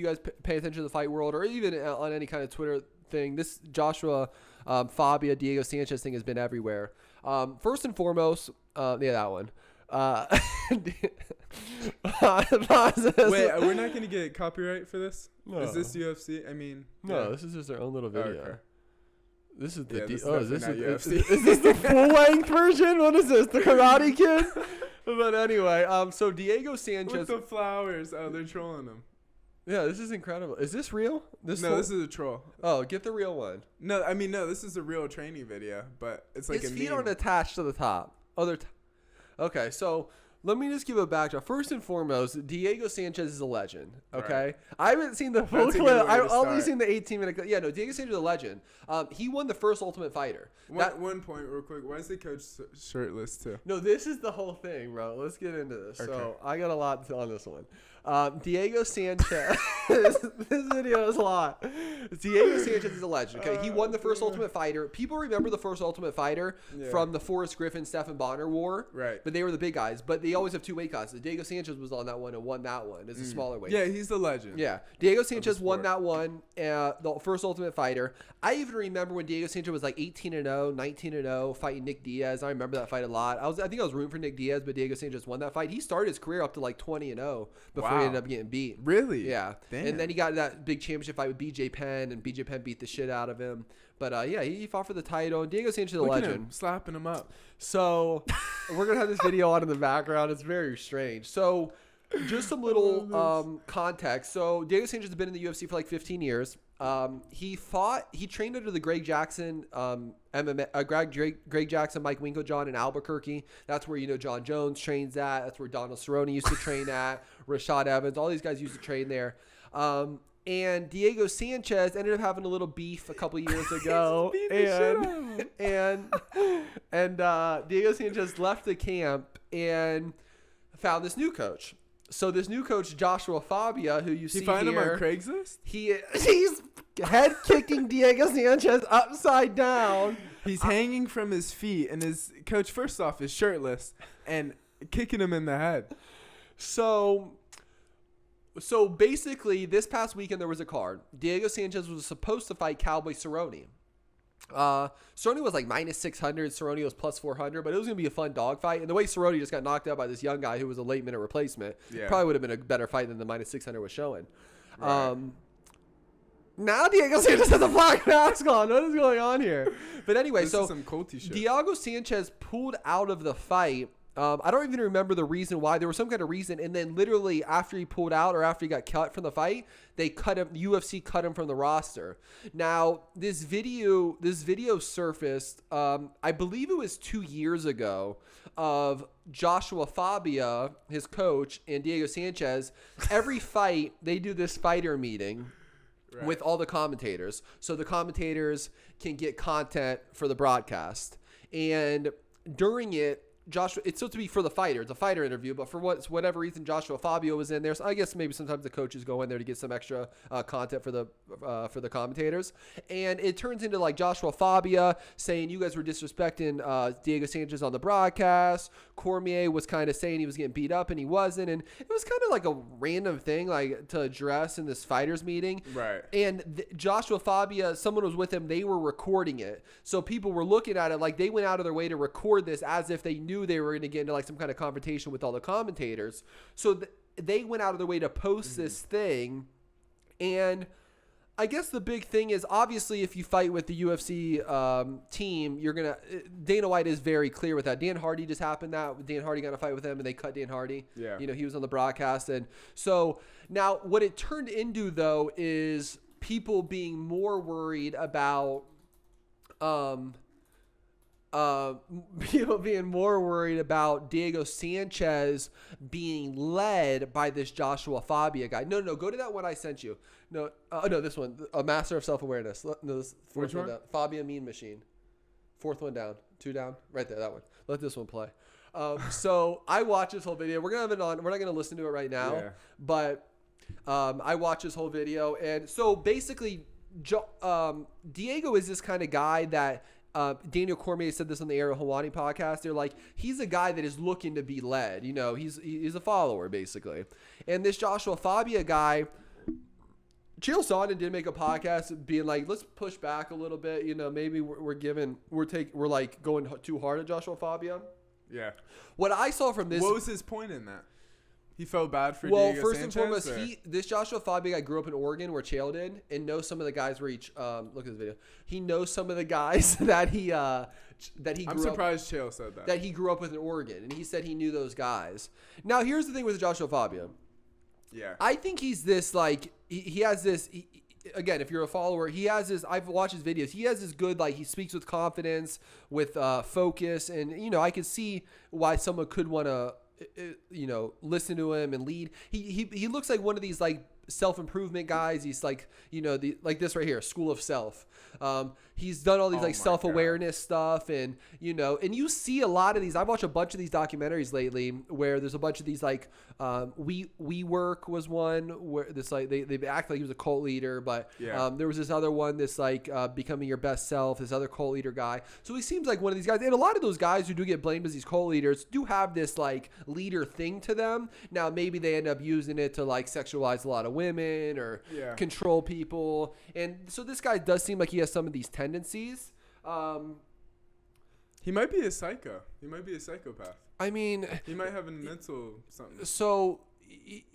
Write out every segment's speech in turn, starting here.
you guys pay attention to the fight world or even on any kind of Twitter thing, this Joshua Fabia, Diego Sanchez thing has been everywhere. First and foremost, that one. Wait, we're not going to get copyright for this? No. Is this UFC? I mean, no, yeah. this is just their own little video. Okay. This is the is this the full length version? What is this? The Karate Kid? But anyway, so Diego Sanchez with the flowers. Oh, they're trolling him. Yeah, this is incredible. Is this real? This is a troll. Oh, get the real one. No, this is a real training video, but it's like his a feet meme. aren't attached to the top. Okay, so let me just give a backdrop. First and foremost, Diego Sanchez is a legend. Okay, Right. I haven't seen the full That's a clip. good way I've to only start. seen the 18-minute clip. Yeah, no, Diego Sanchez is a legend. He won the first Ultimate Fighter. One point real quick. Why is the coach shirtless too? No, this is the whole thing, bro. Let's get into this. Okay. So I got a lot on this one. Diego Sanchez. This video is a lot. Diego Sanchez is a legend. Okay, he won the first Ultimate Fighter. People remember the first Ultimate Fighter from the Forrest Griffin, Stephen Bonner war. Right. But they were the big guys. But they always have two weight classes. Diego Sanchez was on that one and won that one. It's a smaller weight. Yeah, he's the legend. Yeah. Diego Sanchez won that one, the first Ultimate Fighter. I even remember when Diego Sanchez was like 18-0, 19-0, fighting Nick Diaz. I remember that fight a lot. I think I was rooting for Nick Diaz, but Diego Sanchez won that fight. He started his career up to like 20-0 before he ended up getting beat. Really? Yeah. Damn. And then he got that big championship fight with BJ Penn, and BJ Penn beat the shit out of him. But yeah, he fought for the title. And Diego Sanchez is a Look at legend. him, slapping him up. So we're going to have this video on in the background. It's very strange. So just some little context. So Diego Sanchez has been in the UFC for like 15 years. He trained under the Greg Jackson, Greg Jackson, Mike Winkeljohn in Albuquerque. That's where, John Jones trains at. That's where Donald Cerrone used to train at. Rashad Evans, all these guys used to train there. And Diego Sanchez ended up having a little beef a couple years ago. and Diego Sanchez left the camp and found this new coach. So this new coach, Joshua Fabia, who you see here. You find him on Craigslist? He's head kicking Diego Sanchez upside down. He's hanging from his feet, and his coach, first off, is shirtless and kicking him in the head. So basically, this past weekend there was a card. Diego Sanchez was supposed to fight Cowboy Cerrone. Cerrone was like minus 600. Cerrone was plus 400, but it was going to be a fun dogfight. And the way Cerrone just got knocked out by this young guy who was a late minute replacement, probably would have been a better fight than the minus 600 was showing. Right. Now Diego Sanchez has a black mask on. What is going on here? But anyway, this is some culty shit. Diego Sanchez pulled out of the fight. I don't even remember the reason why. There was some kind of reason, and then literally after he pulled out or after he got cut from the fight, they cut him. The UFC cut him from the roster. Now this video surfaced. I believe it was 2 years ago, of Joshua Fabia, his coach, and Diego Sanchez. Every fight they do this fighter meeting. Right. With all the commentators, so the commentators can get content for the broadcast, and during it. Joshua, it's supposed to be for the fighter. It's a fighter interview, but for whatever reason, Joshua Fabio was in there. So I guess maybe sometimes the coaches go in there to get some extra content for the commentators. And it turns into like Joshua Fabia saying you guys were disrespecting Diego Sanchez on the broadcast. Cormier was kind of saying he was getting beat up and he wasn't. And it was kind of like a random thing like to address in this fighters meeting. Right. And Joshua Fabia, someone was with him. They were recording it. So people were looking at it like they went out of their way to record this as if they knew they were going to get into like some kind of confrontation with all the commentators. So they went out of their way to post this thing. And I guess the big thing is obviously if you fight with the UFC team, you're going to Dana White is very clear with that. Dan Hardy just happened that Dan Hardy got in a fight with him and they cut Dan Hardy. Yeah. He was on the broadcast. And so now what it turned into though is people being more worried about people being more worried about Diego Sanchez being led by this Joshua Fabia guy. No, go to that one I sent you. No, this one, a master of self-awareness. No, this fourth one down. Fabia Mean Machine. Fourth one down, 2 down, right there, that one. Let this one play. So I watched this whole video. We're gonna have it on. We're not gonna listen to it right now, but I watched this whole video, and so basically, Diego is this kind of guy that. Daniel Cormier said this on the Ariel Helwani podcast. They're like, he's a guy that is looking to be led. He's a follower basically. And this Joshua Fabia guy, Chael Sonnen did make a podcast being like, let's push back a little bit. You know, maybe we're like going too hard at Joshua Fabia. Yeah. What I saw from this. What was his point in that? He felt bad for Well, Diego first Sanchez, and foremost, this Joshua Fabia guy grew up in Oregon where Chael did, and knows some of the guys where look at this video. He knows some of the guys that he grew I'm surprised Chael said that. That he grew up with in Oregon, and he said he knew those guys. Now, here's the thing with Joshua Fabia. Yeah. I think he's this, like, he has this, again, if you're a follower, he has this, I've watched his videos, he has this good, like, he speaks with confidence, with focus, and, you know, I can see why someone could want to, you know, listen to him and lead. He looks like one of these, like, self-improvement guys. He's like, you know, like this right here, School of Self. He's done all these like self-awareness stuff, and you know, and you see a lot of these. I've watched a bunch of these documentaries lately where there's a bunch of these like We Work was one where this like they act like he was a cult leader, but there was this other one, this like Becoming Your Best Self, this other cult leader guy. So he seems like one of these guys, and a lot of those guys who do get blamed as these cult leaders do have this like leader thing to them. Now maybe they end up using it to like sexualize a lot of women or control people, and so this guy does seem like he has some of these tendencies. He might be a psycho. He might be a psychopath. I mean, he might have a mental something. So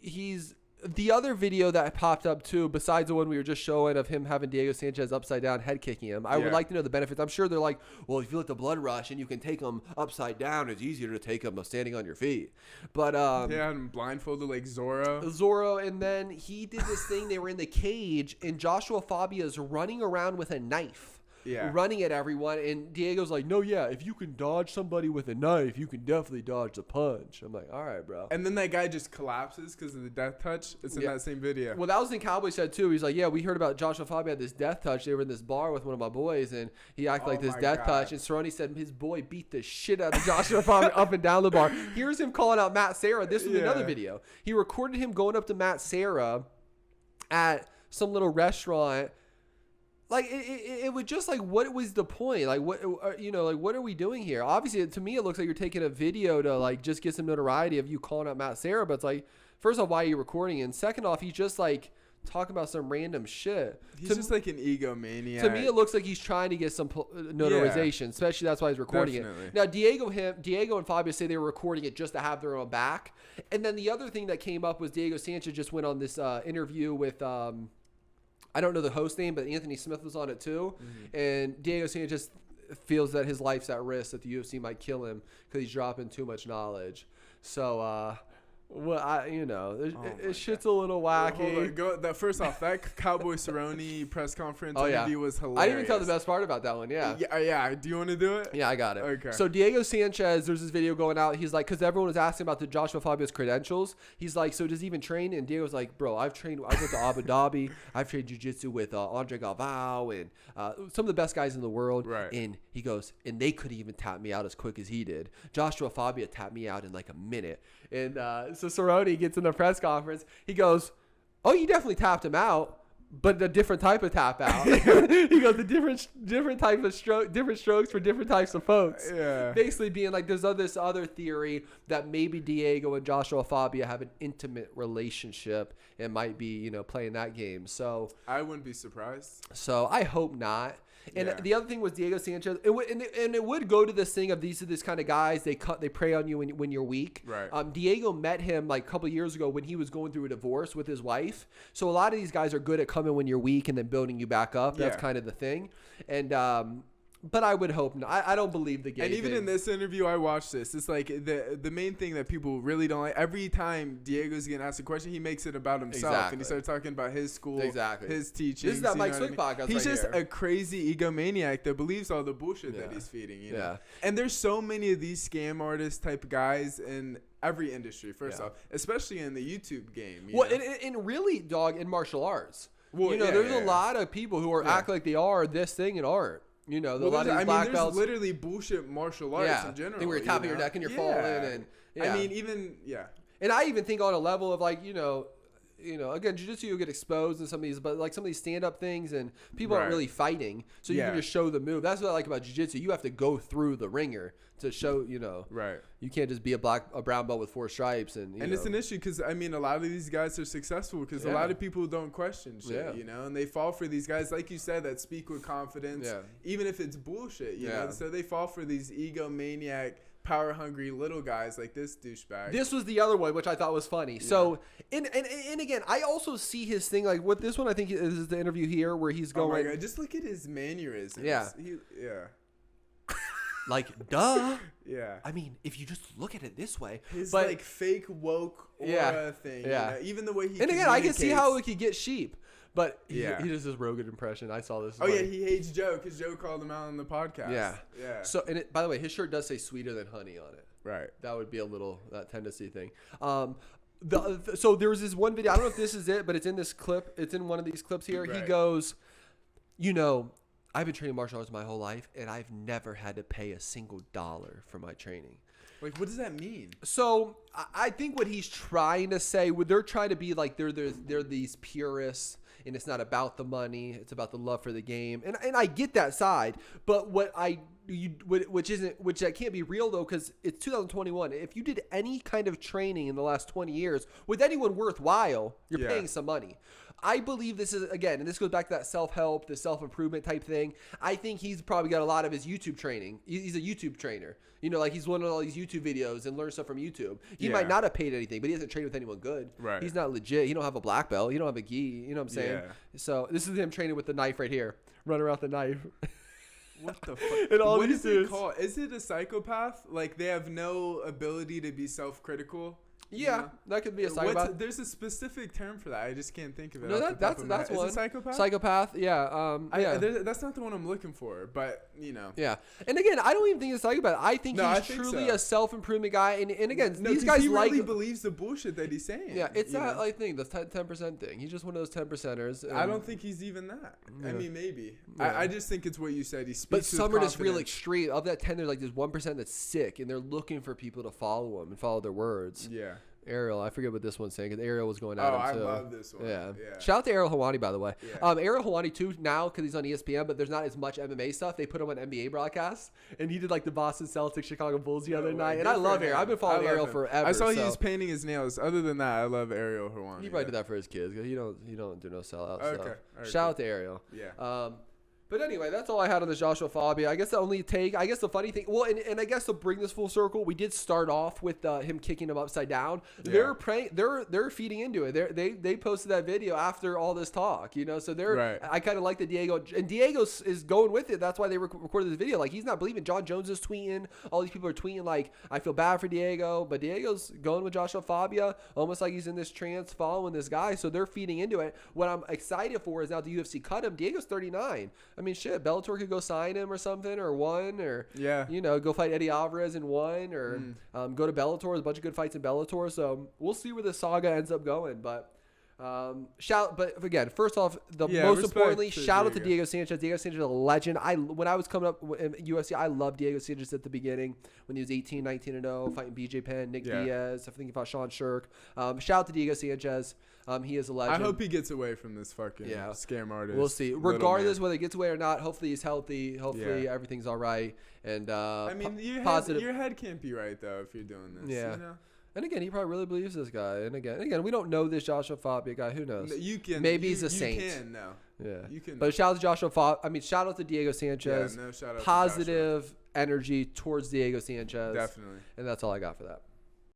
he's the other video that popped up too, besides the one we were just showing of him having Diego Sanchez upside down, head kicking him. I would like to know the benefits. I'm sure they're like, well, if you let the blood rush and you can take him upside down, it's easier to take him standing on your feet. But yeah, and blindfolded like Zorro. And then he did this thing. They were in the cage, and Joshua Fabia is running around with a knife. Running at everyone, and Diego's like, no, if you can dodge somebody with a knife, you can definitely dodge the punch. I'm like, all right, bro. And then that guy just collapses because of the death touch. It's in that same video. Well, that was the thing Cowboy said too. He's like, yeah, we heard about Joshua Fabia had this death touch. They were in this bar with one of my boys, and he acted like this death touch. And Cerrone said his boy beat the shit out of Joshua Fabia up and down the bar. Here's him calling out Matt Serra. This was another video. He recorded him going up to Matt Serra at some little restaurant. Like it was just like, what was the point? Like what, you know, like what are we doing here? Obviously, to me, it looks like you're taking a video to like just get some notoriety of you calling out Matt Serra. But it's like, first off, why are you recording? And second off, he's just like talking about some random shit. He's just like an egomaniac. To me, it looks like he's trying to get some notarization. Especially that's why he's recording it. Now, Diego and Fabio say they were recording it just to have their own back. And then the other thing that came up was Diego Sanchez just went on this interview with. I don't know the host name, but Anthony Smith was on it too. Mm-hmm. And Diego Sanchez feels that his life's at risk, that the UFC might kill him because he's dropping too much knowledge. So, shit's a little wacky. First off, that Cowboy Cerrone press conference interview was hilarious. I didn't even tell the best part about that one. Yeah. Do you want to do it? Yeah, I got it. Okay. So Diego Sanchez, there's this video going out. He's like, because everyone was asking about the Joshua Fabia's credentials. He's like, so does he even train? And Diego's like, bro, I went to Abu Dhabi. I've trained jiu-jitsu with Andre Galvao and some of the best guys in the world. Right. And he goes, and they couldn't even tap me out as quick as he did. Joshua Fabia tapped me out in like a minute. And so Cerrone gets in the press conference. He goes, oh, you definitely tapped him out, but a different type of tap out. He goes, the different type of different strokes for different types of folks. Yeah. Basically being like, there's this other theory that maybe Diego and Joshua Fabia have an intimate relationship and might be, you know, playing that game. So I wouldn't be surprised. So I hope not. And the other thing was Diego Sanchez, it would go to this thing of these are this kind of guys, they prey on you when you're weak. Right. Diego met him like a couple of years ago when he was going through a divorce with his wife. So a lot of these guys are good at coming when you're weak and then building you back up. That's kind of the thing. And but I would hope not. I don't believe the game. And even in this interview, I watched this. It's like the main thing that people really don't like. Every time Diego's getting asked a question, he makes it about himself. Exactly. And he starts talking about his school, his teachings. This is that Mike Swick podcast. He's just a crazy egomaniac that believes all the bullshit that he's feeding. You know? And there's so many of these scam artist type guys in every industry, first off, especially in the YouTube game. Well, and really, dog, in martial arts. Well, you know, there's a lot of people who act like they are this thing in art. You know, a lot of these black belts. There's literally bullshit martial arts in general. I think we're tapping your neck and you're falling. And I mean, even. And I even think on a level of like, you know, again, jiu-jitsu you'll get exposed in some of these, but like some of these stand-up things and people aren't really fighting, so you can just show the move. That's what I like about jiu-jitsu. You have to go through the ringer to show, Right. You can't just be a brown belt with 4 stripes and it's an issue because I mean a lot of these guys are successful because a lot of people don't question shit, and they fall for these guys like you said that speak with confidence, even if it's bullshit, you know. So they fall for these egomaniac, power hungry little guys like this douchebag. This was the other one which I thought was funny. So and again, I also see his thing like with this one. I think this is the interview here where he's going. Oh my God, just look at his mannerisms. Yeah. Like, duh. Yeah. I mean, if you just look at it this way. His, like, fake woke aura thing. Yeah. Even the way he And again, I can see how it could get sheep. But he does this Rogan impression. I saw this. Oh, yeah. He hates Joe because Joe called him out on the podcast. Yeah. So, and by the way, his shirt does say sweeter than honey on it. Right. That would be a little tendency thing. So there was this one video. I don't know if this is it, but it's in this clip. It's in one of these clips here. Right. He goes, I've been training martial arts my whole life, and I've never had to pay a single dollar for my training. Like, what does that mean? So I think what he's trying to say, they're trying to be like they're these purists, and it's not about the money, it's about the love for the game, and I get that side. But which that can't be real though, because it's 2021. If you did any kind of training in the last 20 years with anyone worthwhile, you're paying some money. I believe this is, again, and this goes back to that self-help, the self-improvement type thing. I think he's probably got a lot of his YouTube training. He's a YouTube trainer. Like he's learning all these YouTube videos and learn stuff from YouTube. He might not have paid anything, but he hasn't trained with anyone good. Right. He's not legit. He don't have a black belt. He don't have a gi. You know what I'm saying? Yeah. So this is him training with the knife right here. Running around with the knife. What the fuck? What is it called? Is it a psychopath? Like they have no ability to be self-critical? Yeah, that could be a psychopath. There's a specific term for that. I just can't think of it. No, that's one. Is it psychopath? Psychopath, yeah. That's not the one I'm looking for, but Yeah, and again, I don't even think it's psychopath. I think he's truly a self-improvement guy, and again, these guys he really believes the bullshit that he's saying. Yeah, it's that I think the 10% thing. He's just one of those 10%ers. I don't think he's even that. I mean, maybe. Yeah. I just think it's what you said. He speaks. But some are just real extreme. Of that 10, there's like this 1% that's sick, and they're looking for people to follow them and follow their words. Yeah. Ariel, I forget what this one's saying because Ariel was going at him too. I love this one. Yeah. Shout out to Ariel Helwani, by the way. Yeah. Ariel Helwani too now because he's on ESPN, but there's not as much MMA stuff. They put him on NBA broadcasts, and he did like the Boston Celtics, Chicago Bulls the other night. And I love Ariel. I've been following Ariel forever. I saw he was painting his nails. Other than that, I love Ariel Helwani. He probably did that for his kids because he don't do no sellouts. Okay. So. Right, shout out to Ariel. Yeah. But anyway, that's all I had on the Joshua Fabia. I guess the funny thing, well, and I guess to bring this full circle, we did start off with him kicking him upside down. Yeah. They're feeding into it. They posted that video after all this talk, so they're, right. I kind of like the Diego, and Diego is going with it. That's why they recorded this video. Like, he's not believing. John Jones is tweeting. All these people are tweeting like, I feel bad for Diego, but Diego's going with Joshua Fabia, almost like he's in this trance following this guy. So they're feeding into it. What I'm excited for is now the UFC cut him. Diego's 39. I mean, shit, Bellator could go sign him or something, or go fight Eddie Alvarez in one, or go to Bellator. There's a bunch of good fights in Bellator, so we'll see where this saga ends up going. But but again, first off, most importantly, shout out to Diego Sanchez. Diego Sanchez is a legend. When I was coming up in UFC, I loved Diego Sanchez at the beginning when he was 18, 19-0, fighting BJ Penn, Nick Diaz. I think he fought Sean Shirk. Shout out to Diego Sanchez. He is a legend. I hope he gets away from this fucking scam artist. We'll see. Regardless whether he gets away or not, hopefully he's healthy. Hopefully everything's all right. And I mean, your head can't be right though if you're doing this. Yeah. And again, he probably really believes this guy. And again, we don't know this Joshua Fabia guy. Who knows? Maybe he's a saint. You can know. Yeah. You can. But shout out to Joshua Fabia. I mean, shout out to Diego Sanchez. Yeah, no, shout out. Positive energy towards Diego Sanchez. Definitely. And that's all I got for that.